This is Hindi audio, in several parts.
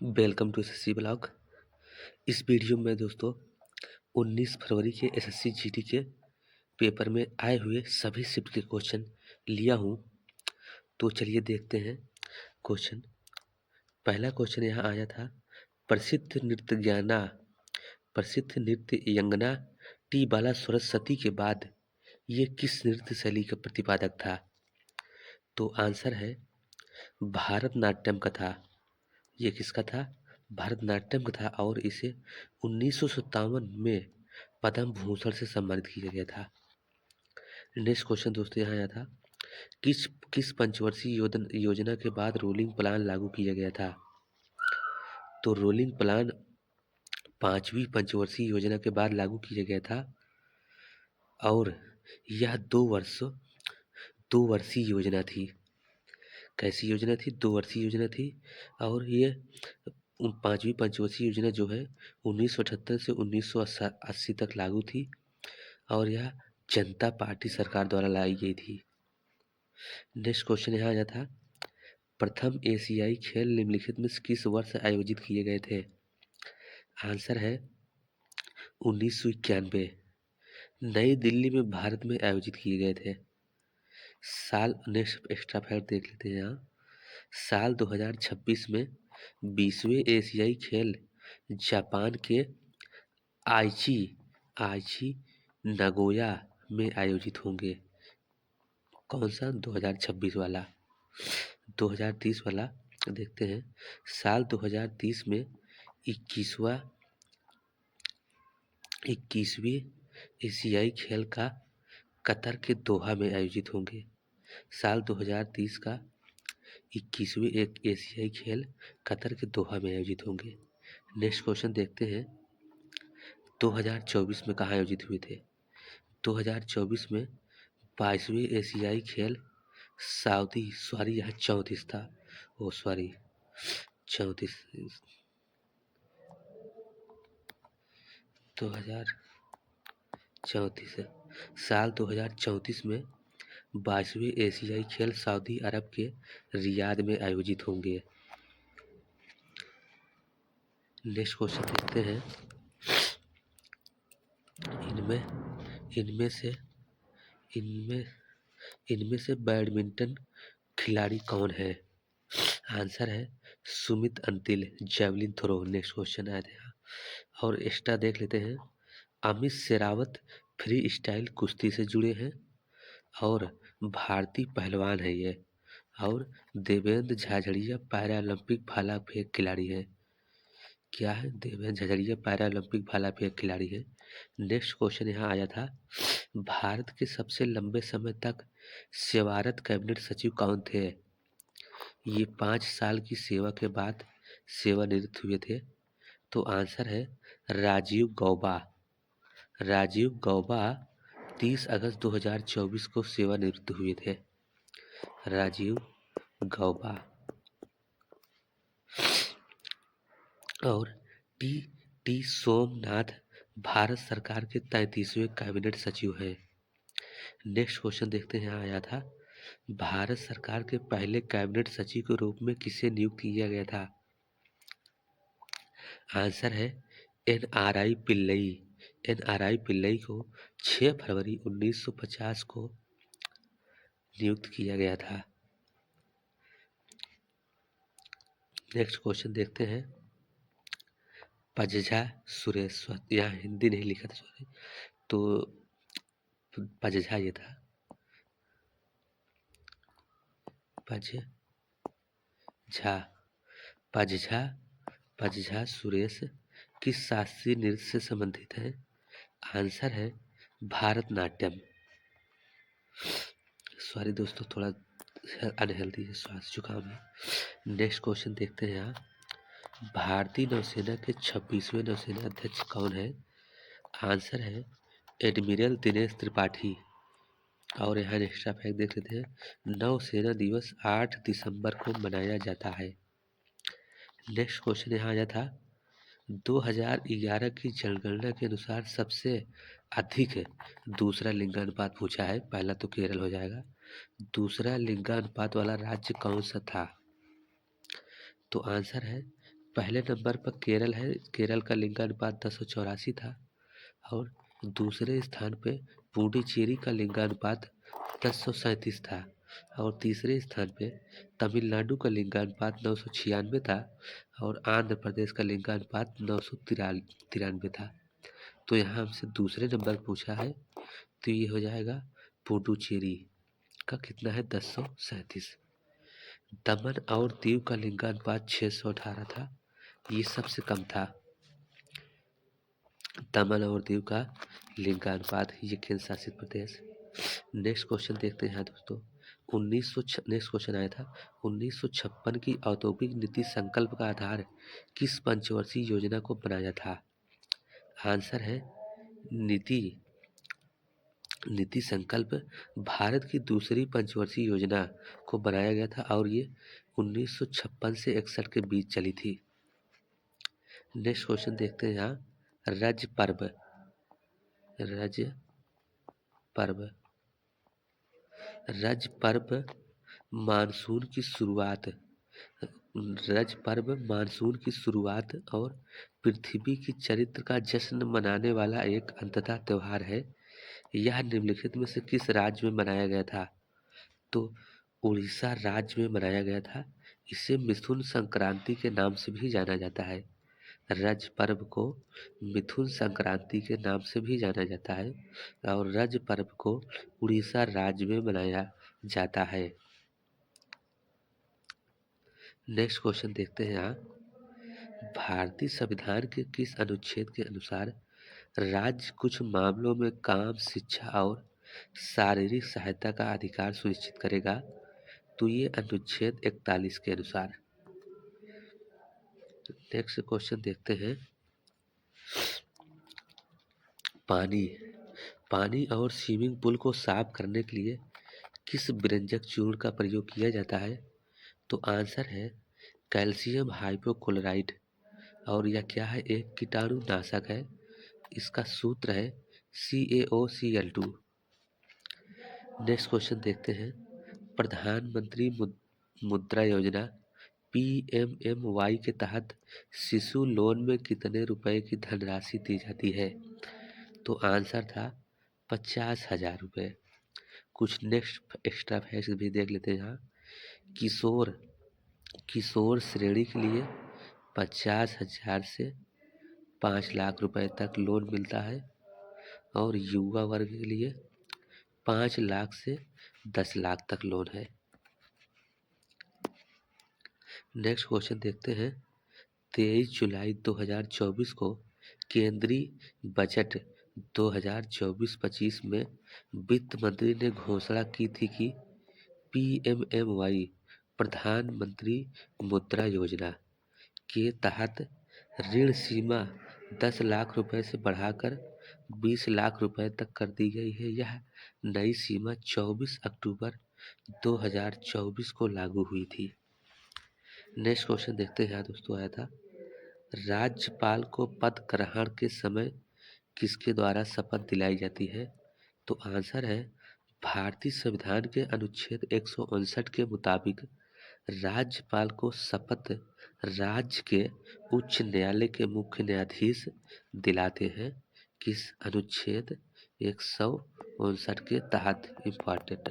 Welcome to SSC blog. इस वीडियो में दोस्तों 19 फरवरी के एसएससी जीडी के पेपर में आए हुए सभी शिफ्ट के क्वेश्चन लिया हूँ। तो चलिए देखते हैं क्वेश्चन। पहला क्वेश्चन यहाँ आया था, प्रसिद्ध नृत्य यंगना टी बाला सरस्वती के बाद ये किस नृत्य शैली का प्रतिपादक था? तो आंसर है भारतनाट्यम का था। ये किसका था? भारतनाट्यम का था और इसे 1957 में पद्म भूषण से सम्मानित किया गया था। नेक्स्ट क्वेश्चन दोस्तों यहाँ आया था, किस किस पंचवर्षीय योजना के बाद रोलिंग प्लान लागू किया गया था? तो रोलिंग प्लान 5वीं पंचवर्षीय योजना के बाद लागू किया गया था और यह 2 वर्षीय योजना थी। कैसी योजना थी? 2 वर्षीय योजना थी और ये 5वीं पंचवर्षीय योजना जो है 1978 से 1980 तक लागू थी और यह जनता पार्टी सरकार द्वारा लाई गई थी। नेक्स्ट क्वेश्चन यहाँ आया था, प्रथम एशियाई खेल निम्नलिखित में किस वर्ष आयोजित किए गए थे? आंसर है 1991। नई दिल्ली में भारत में आयोजित किए गए थे। साल नेक्स्ट एक्स्ट्रा फैक्ट देख लेते हैं यहाँ। साल 2026 में 20वें एशियाई खेल जापान के आइची नगोया में आयोजित होंगे। कौन सा? 2026 वाला। 2030 वाला देखते हैं। साल 2030 में 21वें एशियाई खेल का कतर के दोहा में आयोजित होंगे। साल 2030 का 21वें एशियाई खेल कतर के दोहा में आयोजित होंगे। नेक्स्ट क्वेश्चन देखते हैं, 2024 में कहाँ आयोजित हुए थे? 2024 में 22वें एशियाई खेल यहाँ 34 था। 34 2034 साल 2034 में 22वें एशियाई खेल सऊदी अरब के रियाद में आयोजित होंगे। नेक्स्ट क्वेश्चन देखते हैं, इनमें से बैडमिंटन खिलाड़ी कौन है? आंसर है Sumit Antil, javelin throw. Next question आया था और एक्स्ट्रा देख लेते हैं, अमित शेरावत फ्री स्टाइल कुश्ती से जुड़े हैं और भारतीय पहलवान है ये, और देवेंद्र झाझड़िया पैरालंपिक भाला फेंक खिलाड़ी है। क्या है? देवेंद्र झाझड़िया पैरालंपिक भाला फेंक खिलाड़ी है। नेक्स्ट क्वेश्चन यहाँ आया था, भारत के सबसे लंबे समय तक सेवारत कैबिनेट सचिव कौन थे? ये 5 साल की सेवा के बाद सेवानिवृत्त हुए थे। तो आंसर है राजीव गौबा। 30 अगस्त 2024 को सेवानिवृत्त हुए थे राजीव गौबा। और टी सोमनाथ भारत सरकार के 33वें कैबिनेट सचिव हैं। नेक्स्ट क्वेश्चन देखते हैं, यहाँ आया था, भारत सरकार के पहले कैबिनेट सचिव के रूप में किसे नियुक्त किया गया था? आंसर है NRI पिल्लई को 6 फरवरी 1950 को नियुक्त किया गया था। नेक्स्ट क्वेश्चन देखते हैं, पजझा सुरेश, यहाँ हिंदी नहीं लिखा था सॉरी, तो पजझा ये था, पजझा सुरेश किस शास्त्रीय नृत्य से संबंधित है? आंसर है भारतनाट्यम। सॉरी दोस्तों, थोड़ा अनहेल्दी है, श्वास जुकाम है। नेक्स्ट क्वेश्चन देखते हैं यहाँ, भारतीय नौसेना के 26वें नौसेना अध्यक्ष कौन है? आंसर है एडमिरल दिनेश त्रिपाठी। और यहाँ एक्स्ट्रा फैक्ट देख लेते हैं, नौसेना दिवस 8 दिसंबर को मनाया जाता है। नेक्स्ट क्वेश्चन यहाँ आया था, 2011 की जनगणना के अनुसार सबसे अधिक दूसरा लिंगानुपात पूछा है। पहला तो केरल हो जाएगा, दूसरा लिंगानुपात वाला राज्य कौन सा था? तो आंसर है पहले नंबर पर केरल है, केरल का लिंगानुपात 1084 था। और दूसरे स्थान पे पुडुचेरी का लिंगानुपात 1037 था। और तीसरे स्थान पे तमिलनाडु का लिंगानुपात 996 था। और आंध्र प्रदेश का लिंगानुपात 993 था। तो यहाँ हमसे दूसरे नंबर पूछा है, तो ये हो जाएगा पुडुचेरी का कितना है, 1037। दमन और दीव का लिंगानुपात 618 था, ये सबसे कम था। दमन और दीव का लिंगानुपात, ये केंद्र शासित प्रदेश। नेक्स्ट क्वेश्चन देखते हैं दोस्तों। नेक्स्ट क्वेश्चन आया था, 1956 की औद्योगिक नीति संकल्प का आधार किस पंचवर्षीय योजना को बनाया था? आंसर है नीति संकल्प भारत की दूसरी पंचवर्षीय योजना को बनाया गया था और ये 1956 से 61 के बीच चली थी। नेक्स्ट क्वेश्चन देखते हैं यहाँ, रज पर्व मानसून की शुरुआत और पृथ्वी की चरित्र का जश्न मनाने वाला एक अंततः त्योहार है। यह निम्नलिखित में से किस राज्य में मनाया गया था? तो उड़ीसा राज्य में मनाया गया था। इसे मिथुन संक्रांति के नाम से भी जाना जाता है। रज पर्व को मिथुन संक्रांति के नाम से भी जाना जाता है और रज पर्व को उड़ीसा राज्य में मनाया जाता है। नेक्स्ट क्वेश्चन देखते हैं यहाँ, भारतीय संविधान के किस अनुच्छेद के अनुसार राज्य कुछ मामलों में काम, शिक्षा और शारीरिक सहायता का अधिकार सुनिश्चित करेगा? तो ये अनुच्छेद 41 के अनुसार। नेक्स्ट क्वेश्चन देखते हैं, पानी और स्विमिंग पूल को साफ करने के लिए किस विरंजक चूर्ण का प्रयोग किया जाता है? तो आंसर है कैल्शियम हाइपोक्लोराइड। और यह क्या है, एक कीटाणुनाशक है। इसका सूत्र है CaOCl2। नेक्स्ट क्वेश्चन देखते हैं, प्रधानमंत्री मुद्रा योजना PMMY के तहत शिशु लोन में कितने रुपए की धनराशि दी जाती है? तो आंसर था 50,000 रुपये। कुछ नेक्स्ट एक्स्ट्रा फैक्ट्स भी देख लेते हैं यहाँ। किशोर श्रेणी के लिए 50,000 से 5 लाख रुपए तक लोन मिलता है और युवा वर्ग के लिए 5 लाख से 10 लाख तक लोन है। नेक्स्ट क्वेश्चन देखते हैं, 23 जुलाई 2024 को केंद्रीय बजट 2024-25 में वित्त मंत्री ने घोषणा की थी कि PMMY प्रधानमंत्री मुद्रा योजना के तहत ऋण सीमा 10 लाख रुपए से बढ़ाकर 20 लाख रुपए तक कर दी गई है। यह नई सीमा 24 अक्टूबर 2024 को लागू हुई थी। नेक्स्ट क्वेश्चन देखते हैं दोस्तों, आया था, राज्यपाल को पद ग्रहण के समय किसके द्वारा शपथ दिलाई जाती है? तो आंसर है भारतीय संविधान के अनुच्छेद 159 के मुताबिक राज्यपाल को शपथ राज्य के उच्च न्यायालय के मुख्य न्यायाधीश दिलाते हैं। किस अनुच्छेद 159 के तहत? इम्पॉर्टेंट।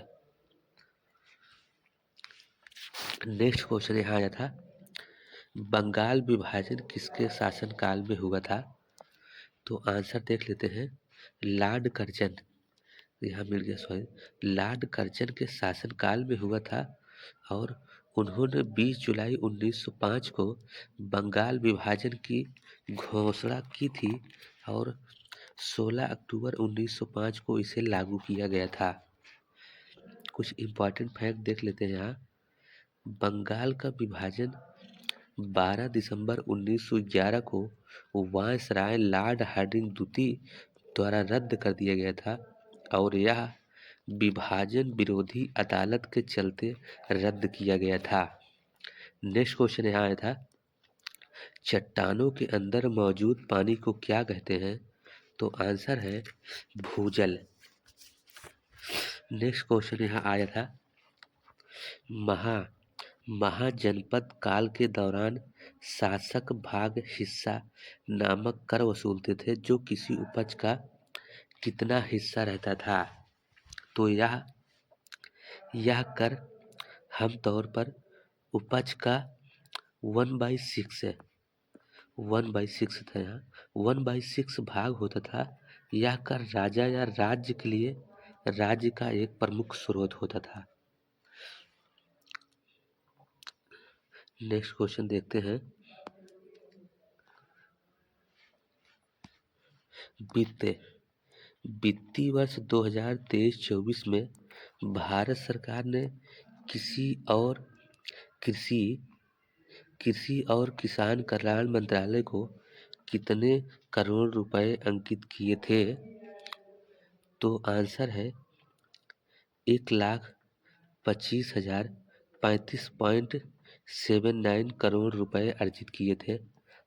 नेक्स्ट क्वेश्चन यहाँ आया था, बंगाल विभाजन किसके शासनकाल में हुआ था? तो आंसर देख लेते हैं, लॉर्ड कर्जन। यहाँ मिल गया, सॉरी, लॉर्ड कर्जन के शासनकाल में हुआ था और उन्होंने 20 जुलाई 1905 को बंगाल विभाजन की घोषणा की थी और 16 अक्टूबर 1905 को इसे लागू किया गया था। कुछ इम्पोर्टेंट फैक्ट देख लेते हैं यहाँ। बंगाल का विभाजन 12 दिसंबर 1911 को वायसराय लॉर्ड हार्डिंग द्वितीय द्वारा रद्द कर दिया गया था और यह विभाजन विरोधी अदालत के चलते रद्द किया गया था। नेक्स्ट क्वेश्चन यहाँ आया था, चट्टानों के अंदर मौजूद पानी को क्या कहते हैं? तो आंसर है भूजल। नेक्स्ट क्वेश्चन यहाँ आया था, महाजनपद काल के दौरान शासक भाग हिस्सा नामक कर वसूलते थे, जो किसी उपज का कितना हिस्सा रहता था। तो यह कर आमतौर पर उपज का 1/6 है। 1/6 था यहाँ, 1/6 भाग होता था। यह कर राजा या राज्य के लिए राज्य का एक प्रमुख स्रोत होता था। नेक्स्ट क्वेश्चन देखते हैं। वित्तीय वर्ष 2023-24 में भारत सरकार ने कृषि और किसान कल्याण मंत्रालय को कितने करोड़ रुपए अंकित किए थे? तो आंसर है 1,25,035.79 करोड़ रुपए अर्जित किए थे।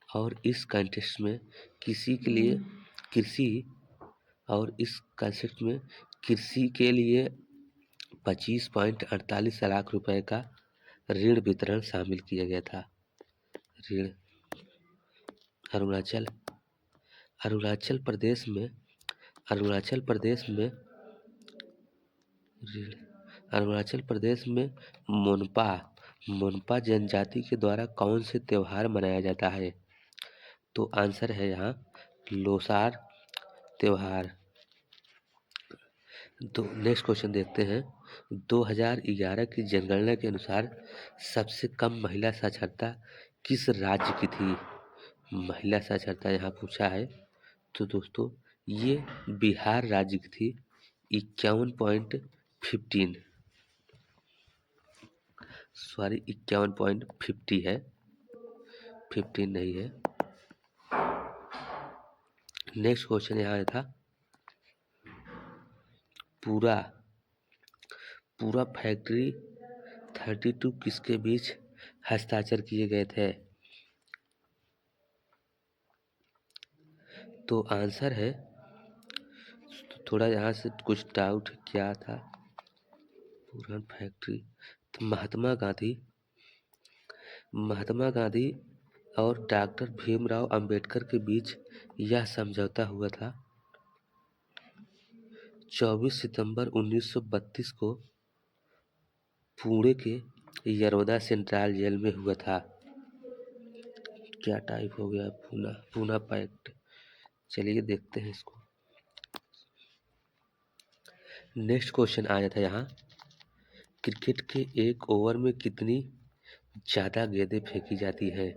और इस कंटेस्ट में कृषि के लिए 25.48 लाख रुपए का ऋण वितरण शामिल किया गया था। ऋण अरुणाचल प्रदेश में मोनपा जनजाति के द्वारा कौन से त्योहार मनाया जाता है? तो आंसर है यहाँ लोसार त्योहार। तो नेक्स्ट क्वेश्चन देखते हैं। 2011 की जनगणना के अनुसार सबसे कम महिला साक्षरता किस राज्य की थी? महिला साक्षरता यहाँ पूछा है। तो दोस्तों ये बिहार राज्य की थी, 51.50 है, 15 नहीं है। नेक्स्ट क्वेश्चन यहाँ था पूरा फैक्ट्री 32 किसके बीच हस्ताक्षर किए गए थे? तो आंसर है, थोड़ा यहाँ से कुछ डाउट क्या था। पूरा फैक्ट्री तो महात्मा गांधी और डॉक्टर भीमराव अंबेडकर के बीच यह समझौता हुआ था 24 सितंबर 1932 को पुणे के यरोदा सेंट्रल जेल में हुआ था। क्या टाइप हो गया? पूना पैक्ट। चलिए देखते हैं इसको। नेक्स्ट क्वेश्चन आया था यहाँ, क्रिकेट के एक ओवर में कितनी ज्यादा गेंदें फेंकी जाती हैं?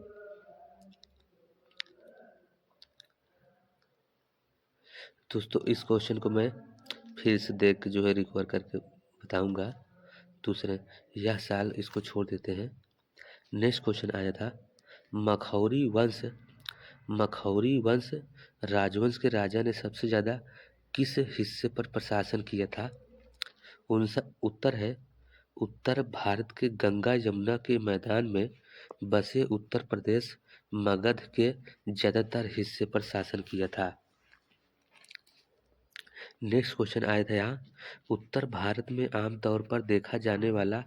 दोस्तों इस क्वेश्चन को मैं फिर से देख के जो है रिकवर करके बताऊंगा दूसरे, यह साल इसको छोड़ देते हैं। नेक्स्ट क्वेश्चन आया था मखौरी वंश राजवंश के राजा ने सबसे ज्यादा किस हिस्से पर प्रशासन किया था? उत्तर है उत्तर भारत के गंगा यमुना के मैदान में बसे उत्तर प्रदेश मगध के ज्यादातर हिस्से पर शासन किया था। नेक्स्ट क्वेश्चन आया था यहाँ, उत्तर भारत में आमतौर पर देखा जाने वाला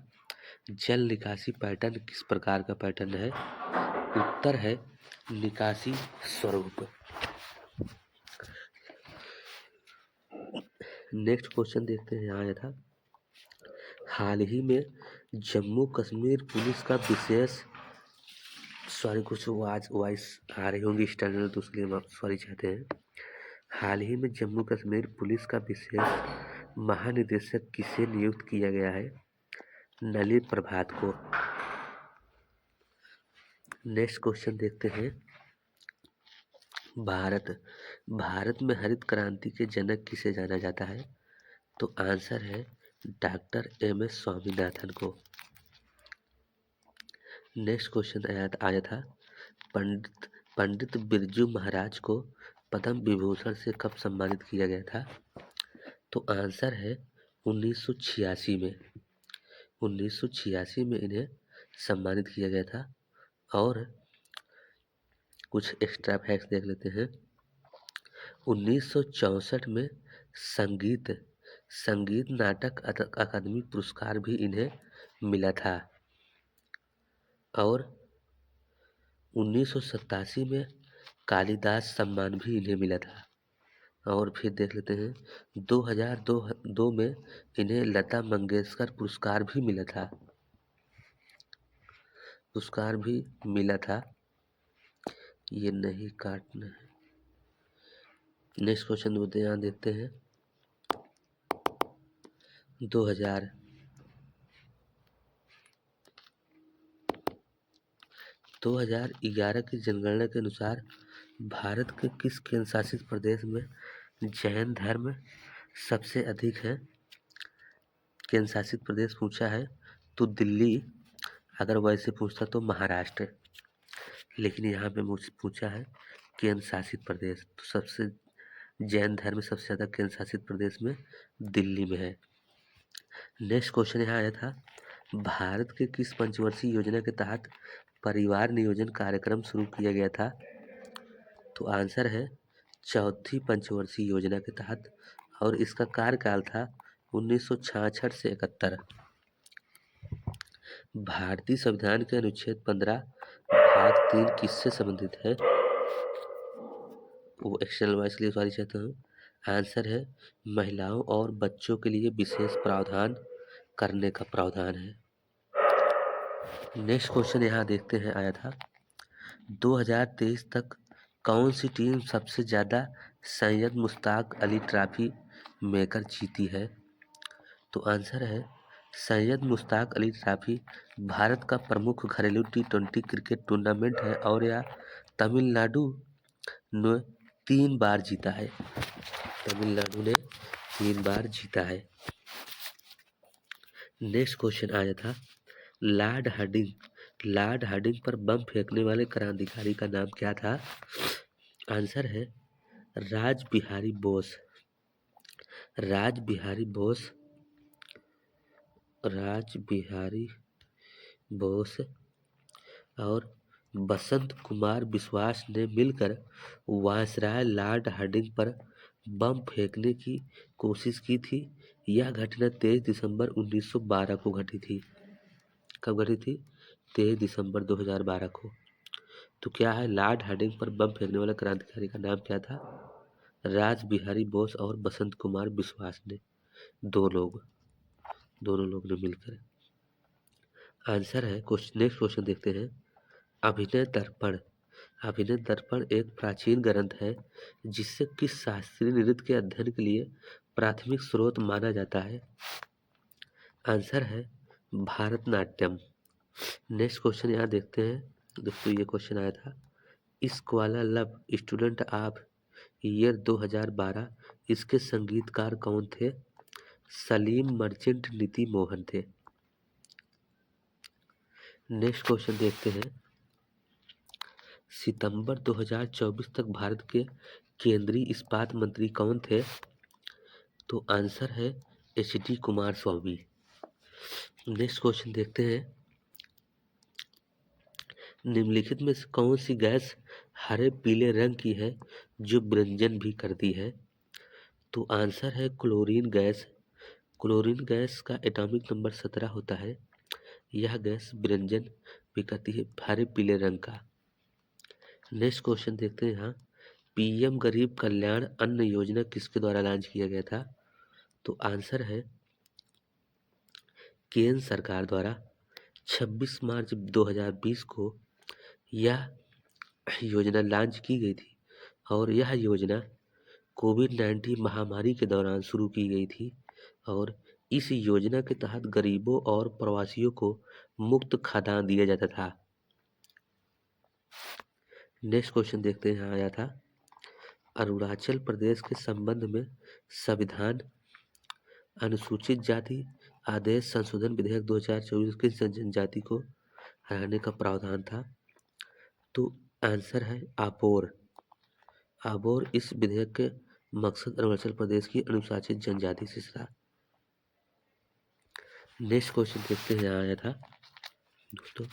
जल निकासी पैटर्न किस प्रकार का पैटर्न है? उत्तर है निकासी स्वरूप। नेक्स्ट क्वेश्चन देखते हैं, यहाँ आया था हाल ही में जम्मू कश्मीर पुलिस का कुछ वॉइस आ रही होंगी स्टैंडर्ड, तो उसके लिए सॉरी चाहते हैं। हाल ही में जम्मू कश्मीर पुलिस का विशेष महानिदेशक किसे नियुक्त किया गया है? नलिनी प्रभात को। नेक्स्ट क्वेश्चन देखते हैं, भारत में हरित क्रांति के जनक किसे जाना जाता है? तो आंसर है डॉक्टर एम.एस. स्वामीनाथन को। नेक्स्ट क्वेश्चन आया था पंडित बिरजू महाराज को पद्म विभूषण से कब सम्मानित किया गया था? तो आंसर है 1986 में। 1986 में इन्हें सम्मानित किया गया था। और कुछ एक्स्ट्रा फैक्ट्स देख लेते हैं। 1964 में संगीत नाटक अकादमी पुरस्कार भी इन्हें मिला था। और 1987 में कालिदास सम्मान भी इन्हें मिला था। और फिर देख लेते हैं 2002 में इन्हें लता मंगेशकर पुरस्कार भी मिला था। ये नहीं काटना है। नेक्स्ट क्वेश्चन यहाँ देखते हैं 2011 की जनगणना के अनुसार भारत के किस केंद्र शासित प्रदेश में जैन धर्म सबसे अधिक है? केंद्र शासित प्रदेश पूछा है तो दिल्ली, अगर वैसे पूछता तो महाराष्ट्र, लेकिन यहाँ पे मुझसे पूछा है केंद्र शासित प्रदेश, तो सबसे जैन धर्म सबसे ज़्यादा केंद्र शासित प्रदेश में दिल्ली में है। नेक्स्ट क्वेश्चन यहाँ आया था भारत के किस पंचवर्षीय योजना के तहत परिवार नियोजन कार्यक्रम शुरू किया गया था? तो आंसर है चौथी पंचवर्षीय योजना के तहत, और इसका कार्यकाल था 1966 से 71। भारतीय संविधान के अनुच्छेद 15 भाग 3 किससे संबंधित है? वो एक्सटर्नल वॉइस के लिए सॉरी चाहता हूँ। आंसर है महिलाओं और बच्चों के लिए विशेष प्रावधान करने का प्रावधान है। नेक्स्ट क्वेश्चन यहाँ देखते हैं आया था 2023 तक कौन सी टीम सबसे ज़्यादा सैयद मुश्ताक अली ट्रॉफी मेकर जीती है? तो आंसर है सैयद मुश्ताक अली ट्रॉफी भारत का प्रमुख घरेलू T20 क्रिकेट टूर्नामेंट है और यह तमिलनाडु ने 3 बार जीता है। तमिलनाडु ने 3 बार जीता है। नेक्स्ट क्वेश्चन आया था लॉर्ड हार्डिंग पर बम फेंकने वाले क्रांतिकारी का नाम क्या था? आंसर है राज बिहारी बोस और बसंत कुमार बिस्वास ने मिलकर वायसराय लॉर्ड हार्डिंग पर बम फेंकने की कोशिश की थी। यह घटना 23 दिसंबर 1912 को घटी थी। कब घटी थी? 23 दिसंबर 2012 को। तो क्या है लॉर्ड हार्डिंग पर बम फेंकने वाला क्रांतिकारी का नाम क्या था? राज बिहारी बोस और बसंत कुमार बिस्वास ने, दोनों लोग ने मिलकर। आंसर है नेक्स्ट क्वेश्चन देखते हैं अभिनय दर्पण एक प्राचीन ग्रंथ है जिससे किस शास्त्रीय नृत्य के अध्ययन के लिए प्राथमिक स्रोत माना जाता है? आंसर है भारतनाट्यम। नेक्स्ट क्वेश्चन यहाँ देखते हैं। दोस्तों ये क्वेश्चन आया था इश्क़वाला लव स्टूडेंट ऑफ ईयर 2012 इसके संगीतकार कौन थे? सलीम मर्चेंट नीति मोहन थे। नेक्स्ट क्वेश्चन देखते हैं सितंबर 2024 तक भारत के केंद्रीय इस्पात मंत्री कौन थे? तो आंसर है HD कुमारस्वामी। नेक्स्ट क्वेश्चन देखते हैं निम्नलिखित में से कौन सी गैस हरे पीले रंग की है जो विरंजन भी करती है? तो आंसर है क्लोरीन गैस का एटॉमिक नंबर 17 होता है। यह गैस विरंजन भी करती है हरे पीले रंग का। नेक्स्ट क्वेश्चन देखते हैं यहाँ PM गरीब कल्याण अन्न योजना किसके द्वारा लॉन्च किया गया था? तो आंसर है केंद्र सरकार द्वारा 26 मार्च 2020 को यह योजना लॉन्च की गई थी और यह योजना कोविड-19 महामारी के दौरान शुरू की गई थी और इस योजना के तहत गरीबों और प्रवासियों को मुफ्त खाद्यान्न दिया जाता था। नेक्स्ट क्वेश्चन देखते हैं यहाँ आया था अरुणाचल प्रदेश के संबंध में संविधान अनुसूचित जाति आदेश संशोधन विधेयक 2024 किस जनजाति को हटाने का प्रावधान था? तो आंसर है आबोर इस विधेयक के मकसद अरुणाचल प्रदेश की अनुसूचित जनजाति से था। नेक्स्ट क्वेश्चन देखते हैं यहाँ आया था दोस्तों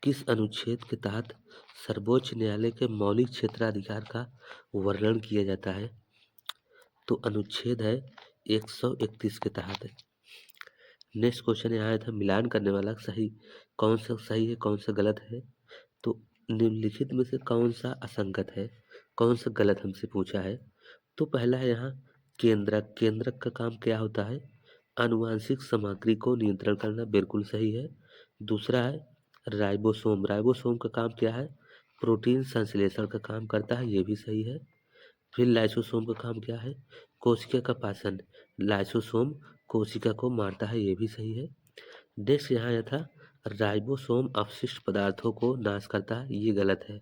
किस अनुच्छेद के तहत सर्वोच्च न्यायालय के मौलिक क्षेत्राधिकार का वर्णन किया जाता है? तो अनुच्छेद है 131 के तहत। नेक्स्ट क्वेश्चन यहाँ आया था, मिलान करने वाला सही कौन सा सही है कौन सा गलत है। तो निम्नलिखित में से कौन सा असंगत है, कौन सा गलत हमसे पूछा है। तो पहला है यहाँ केंद्रक। केंद्रक का काम क्या होता है, आनुवांशिक सामग्री को नियंत्रण करना, बिल्कुल सही है। दूसरा है राइबोसोम। राइबोसोम का काम क्या है, प्रोटीन संश्लेषण का काम करता है, ये भी सही है। फिर लाइसोसोम का काम क्या है, कोशिका का पाचन। लाइसोसोम कोशिका को मारता है, ये भी सही है। नेक्स्ट यहाँ आया था राइबोसोम अपशिष्ट पदार्थों को नाश करता है, ये गलत है।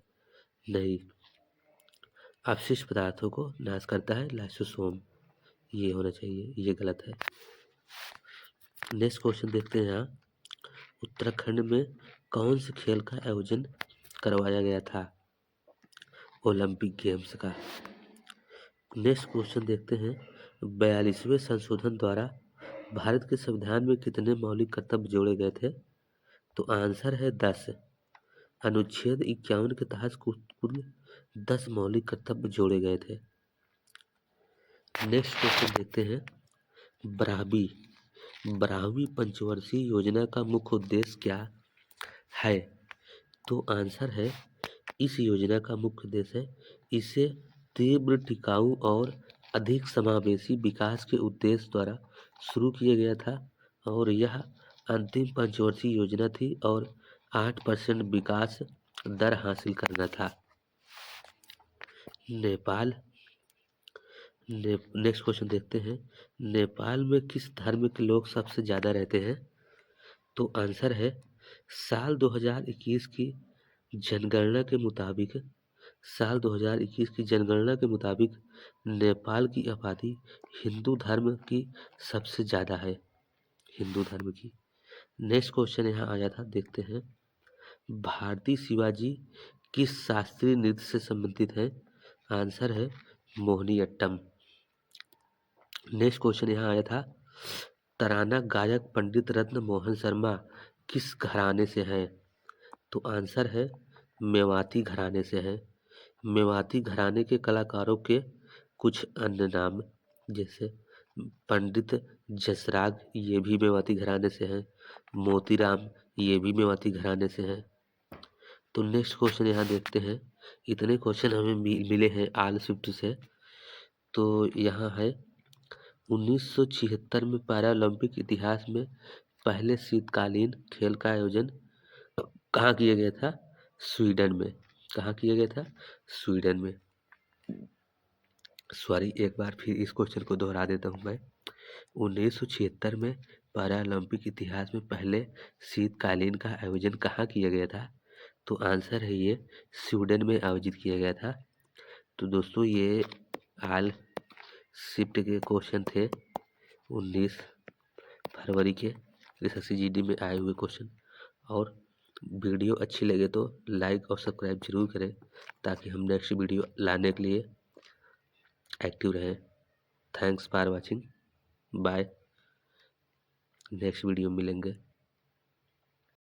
नहीं, अपशिष्ट पदार्थों को नाश करता है लाइसोसोम, ये होना चाहिए, ये गलत है। नेक्स्ट क्वेश्चन देखते हैं यहाँ, उत्तराखंड में कौन से खेल का आयोजन करवाया गया था, ओलंपिक गेम्स का। नेक्स्ट क्वेश्चन देखते हैं, 42वें संशोधन द्वारा भारत के संविधान में कितने मौलिक कर्तव्य जोड़े गए थे। तो आंसर है 10। अनुच्छेद 51 के तहत कुल 10 मौलिक कर्तव्य जोड़े गए थे। नेक्स्ट क्वेश्चन देखते हैं, बारहवीं पंचवर्षीय योजना का मुख्य उद्देश्य क्या है। तो आंसर है, इस योजना का मुख्य उद्देश्य है, इसे तीव्र टिकाऊ और अधिक समावेशी विकास के उद्देश्य द्वारा शुरू किया गया था और यह अंतिम पंचवर्षीय योजना थी और 8% विकास दर हासिल करना था। नेपाल। नेक्स्ट क्वेश्चन देखते हैं, नेपाल में किस धर्म के लोग सबसे ज़्यादा रहते हैं। तो आंसर है, साल 2021 की जनगणना के मुताबिक नेपाल की आबादी हिंदू धर्म की सबसे ज़्यादा है, हिंदू धर्म की। नेक्स्ट क्वेश्चन यहाँ आया था, देखते हैं, भारतीय शिवाजी किस शास्त्रीय नृत्य से संबंधित है। आंसर है मोहिनीअट्टम। नेक्स्ट क्वेश्चन यहाँ आया था, तराना गायक पंडित रत्न मोहन शर्मा किस घराने से हैं। तो आंसर है मेवाती घराने से हैं। मेवाती घराने के कलाकारों के कुछ अन्य नाम, जैसे पंडित जसराग, ये भी मेवाती घराने से हैं। मोतीराम, ये भी मेवाती घराने से हैं। तो नेक्स्ट क्वेश्चन यहाँ देखते हैं, इतने क्वेश्चन हमें मिले हैं आल शिफ्ट से। तो यहाँ है, 1976 में पैरालंपिक इतिहास में पहले शीतकालीन खेल का आयोजन कहाँ किया गया था, स्वीडन में। कहाँ किया गया था, स्वीडन में। सॉरी, एक बार फिर इस क्वेश्चन को दोहरा देता हूँ मैं। 1976 में पैरालंपिक इतिहास में पहले शीतकालीन का आयोजन कहाँ किया गया था। तो आंसर है ये स्वीडन में आयोजित किया गया था। तो दोस्तों, ये हाल शिफ्ट के क्वेश्चन थे 19 फरवरी के SSCGD में आए हुए क्वेश्चन। और वीडियो अच्छी लगे तो लाइक और सब्सक्राइब जरूर करें, ताकि हम नेक्स्ट वीडियो लाने के लिए एक्टिव रहें। Thanks for watching, bye. Next video मिलेंगे।